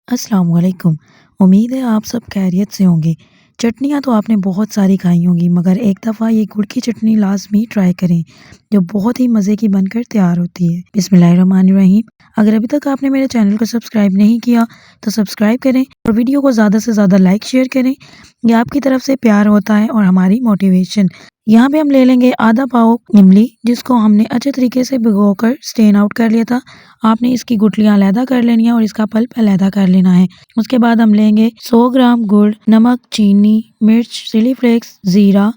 अस्सलाम वालेकुम। उम्मीद है आप सब खैरियत से होंगे। चटनियाँ तो आपने बहुत सारी खाई होंगी मगर एक दफ़ा ये गुड़ की चटनी लाज़मी ट्राई करें, जो बहुत ही मज़े की बनकर तैयार होती है। बिस्मिल्लाहिर्रहमानिर्रहीम। अगर अभी तक आपने मेरे चैनल को सब्सक्राइब नहीं किया तो सब्सक्राइब करें और वीडियो को ज़्यादा से ज़्यादा लाइक शेयर करें। ये आपकी तरफ से प्यार होता है और हमारी मोटिवेशन। यहाँ पे हम ले लेंगे आधा पाव इमली, जिसको हमने अच्छे तरीके से भिगोकर स्ट्रेन आउट कर लिया था। आपने इसकी गुठलियाँ अलहदा कर लेनी है और इसका पल्प अलहदा कर लेना है। उसके बाद हम लेंगे 100 ग्राम गुड़, नमक, चीनी, मिर्च, चिली फ्लेक्स, ज़ीरा।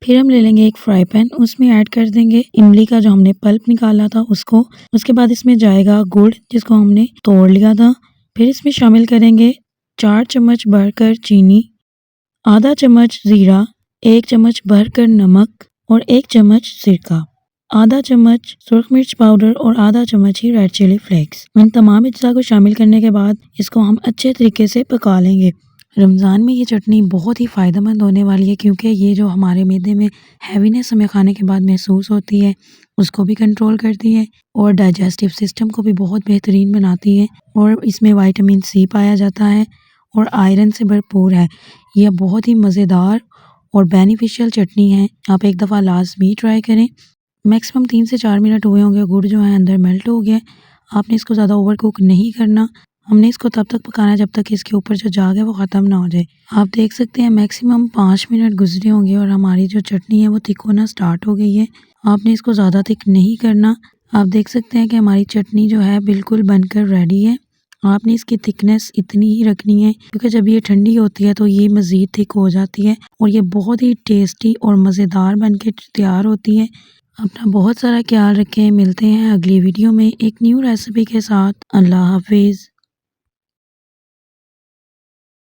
फिर हम ले लेंगे एक फ्राई पैन, उसमें ऐड कर देंगे इमली का जो हमने पल्प निकाला था उसको। उसके बाद इसमें जाएगा गुड़ जिसको हमने तोड़ लिया था। फिर इसमें शामिल करेंगे 4 चम्मच भरकर चीनी, आधा चम्मच ज़ीरा, 1 चम्मच भरकर नमक और 1 चम्मच सिरका, आधा चम्मच सुरख मिर्च पाउडर और आधा चम्मच ही रेड चिली फ्लेक्स। इन तमाम अज्जा को शामिल करने के बाद इसको हम अच्छे तरीके से पका लेंगे। रमज़ान में ये चटनी बहुत ही फ़ायदेमंद होने वाली है क्योंकि ये जो हमारे मैदे में हैवीनेस हमें खाने के बाद महसूस होती है उसको भी कंट्रोल करती है और डाइजेस्टिव सिस्टम को भी बहुत बेहतरीन बनाती है। और इसमें विटामिन सी पाया जाता है और आयरन से भरपूर है। यह बहुत ही मज़ेदार और बेनिफिशियल चटनी है। आप एक दफ़ा लाज़मी ट्राई करें। मैक्सिमम 3 से 4 मिनट हुए होंगे, गुड़ जो है अंदर मेल्ट हो गया है। आपने इसको ज़्यादा ओवर कुक नहीं करना। हमने इसको तब तक पकाना है जब तक इसके ऊपर जो जाग है वो ख़त्म ना हो जाए। आप देख सकते हैं मैक्सिमम 5 मिनट गुजरे होंगे और हमारी जो चटनी है वो थिक होना स्टार्ट हो गई है। आपने इसको ज़्यादा थिक नहीं करना। आप देख सकते हैं कि हमारी चटनी जो है बिल्कुल बनकर रेडी है। आपने इसकी थिकनेस इतनी ही रखनी है क्योंकि जब ये ठंडी होती है तो ये मज़ीद थिक हो जाती है और ये बहुत ही टेस्टी और मज़ेदार बनके तैयार होती है। अपना बहुत सारा ख्याल रखें। मिलते हैं अगली वीडियो में एक न्यू रेसिपी के साथ। अल्लाह हाफिज़।